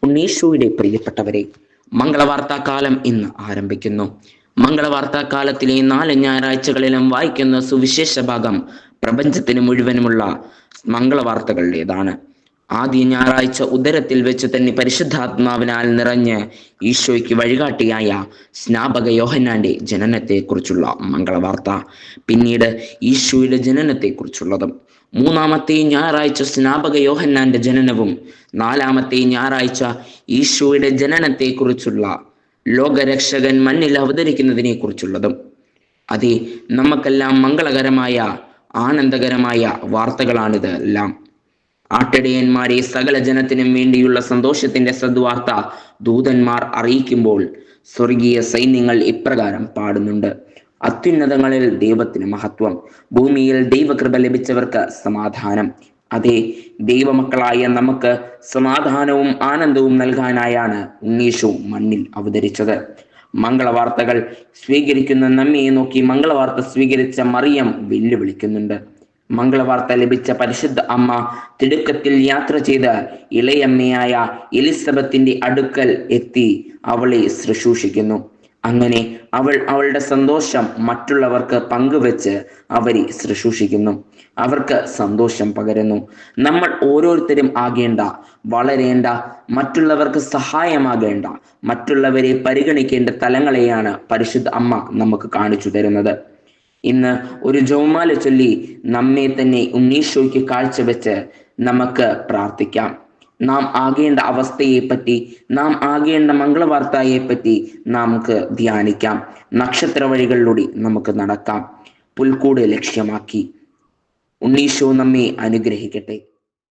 ഉണ്ണീശോയുടെ പ്രിയപ്പെട്ടവരെ, മംഗളവാർത്താ കാലം ഇന്ന് ആരംഭിക്കുന്നു. മംഗളവാർത്താ കാലത്തിലെ 4 ഞായറാഴ്ചകളിലും വായിക്കുന്ന സുവിശേഷ ഭാഗം പ്രപഞ്ചത്തിന് മുഴുവനുമുള്ള മംഗളവാർത്തകളുടേതാണ്. ആദ്യ ഞായറാഴ്ച ഉദരത്തിൽ വെച്ച് തന്നെ പരിശുദ്ധാത്മാവിനാൽ നിറഞ്ഞ് ഈശോയ്ക്ക് വഴികാട്ടിയായ സ്നാപക യോഹന്നാന്റെ ജനനത്തെക്കുറിച്ചുള്ള മംഗളവാർത്ത, പിന്നീട് ഈശോയുടെ ജനനത്തെക്കുറിച്ചുള്ളതും. മൂന്നാമത്തെ ഞായറാഴ്ച സ്നാപക യോഹന്നാന്റെ ജനനവും, നാലാമത്തെ ഞായറാഴ്ച ഈശോയുടെ ജനനത്തെക്കുറിച്ചുള്ള ലോകരക്ഷകൻ മണ്ണിൽ അവതരിക്കുന്നതിനെ കുറിച്ചുള്ളതും. അതെ, നമുക്കെല്ലാം മംഗളകരമായ ആനന്ദകരമായ വാർത്തകളാണിത് എല്ലാം. ആട്ടിടയന്മാരെ സകല ജനത്തിനും വേണ്ടിയുള്ള സന്തോഷത്തിന്റെ സദ്വാർത്ത ദൂതന്മാർ അറിയിക്കുമ്പോൾ സ്വർഗീയ സൈന്യങ്ങൾ ഇപ്രകാരം പാടുന്നുണ്ട്: അത്യുന്നതങ്ങളിൽ ദൈവത്തിന് മഹത്വം, ഭൂമിയിൽ ദൈവകൃപ ലഭിച്ചവർക്ക് സമാധാനം. അതെ, ദൈവമക്കളായ നമുക്ക് സമാധാനവും ആനന്ദവും നൽകാനായാണ് ഉണ്ണീശോ മണ്ണിൽ അവതരിച്ചത്. മംഗളവാർത്തകൾ സ്വീകരിക്കുന്ന നമ്മെ നോക്കി മംഗളവാർത്ത സ്വീകരിച്ച മറിയം വെല്ലുവിളിക്കുന്നുണ്ട്. മംഗളവാർത്ത ലഭിച്ച പരിശുദ്ധ അമ്മ തിടുക്കത്തിൽ യാത്ര ചെയ്ത് ഇളയമ്മയായ എലിസബത്തിന്റെ അടുക്കൽ എത്തി അവളെ ശുശ്രൂഷിക്കുന്നു. അങ്ങനെ അവൾ അവളുടെ സന്തോഷം മറ്റുള്ളവർക്ക് പങ്കുവെച്ച് അവരെ ശുശ്രൂഷിക്കുന്നു, അവർക്ക് സന്തോഷം പകരുന്നു. നമ്മൾ ഓരോരുത്തരും ആകേണ്ട, വളരേണ്ട, മറ്റുള്ളവർക്ക് സഹായമാകേണ്ട, മറ്റുള്ളവരെ പരിഗണിക്കേണ്ട തലങ്ങളെയാണ് പരിശുദ്ധ അമ്മ നമുക്ക് കാണിച്ചു തരുന്നത്. ഇന്ന് ഒരു ജപമാല ചൊല്ലി നമ്മെ തന്നെ ഉണ്ണീശോയ്ക്ക് കാഴ്ചവെച്ച് നമുക്ക് പ്രാർത്ഥിക്കാം. നാം ആകേണ്ട അവസ്ഥയെപ്പറ്റി, നാം ആകേണ്ട മംഗളവാർത്തയെപ്പറ്റി നമുക്ക് ധ്യാനിക്കാം. നക്ഷത്ര വഴികളിലൂടെ നമുക്ക് നടക്കാം, പുൽക്കൂട് ലക്ഷ്യമാക്കി. ഉണ്ണീശോ നമ്മെ അനുഗ്രഹിക്കട്ടെ.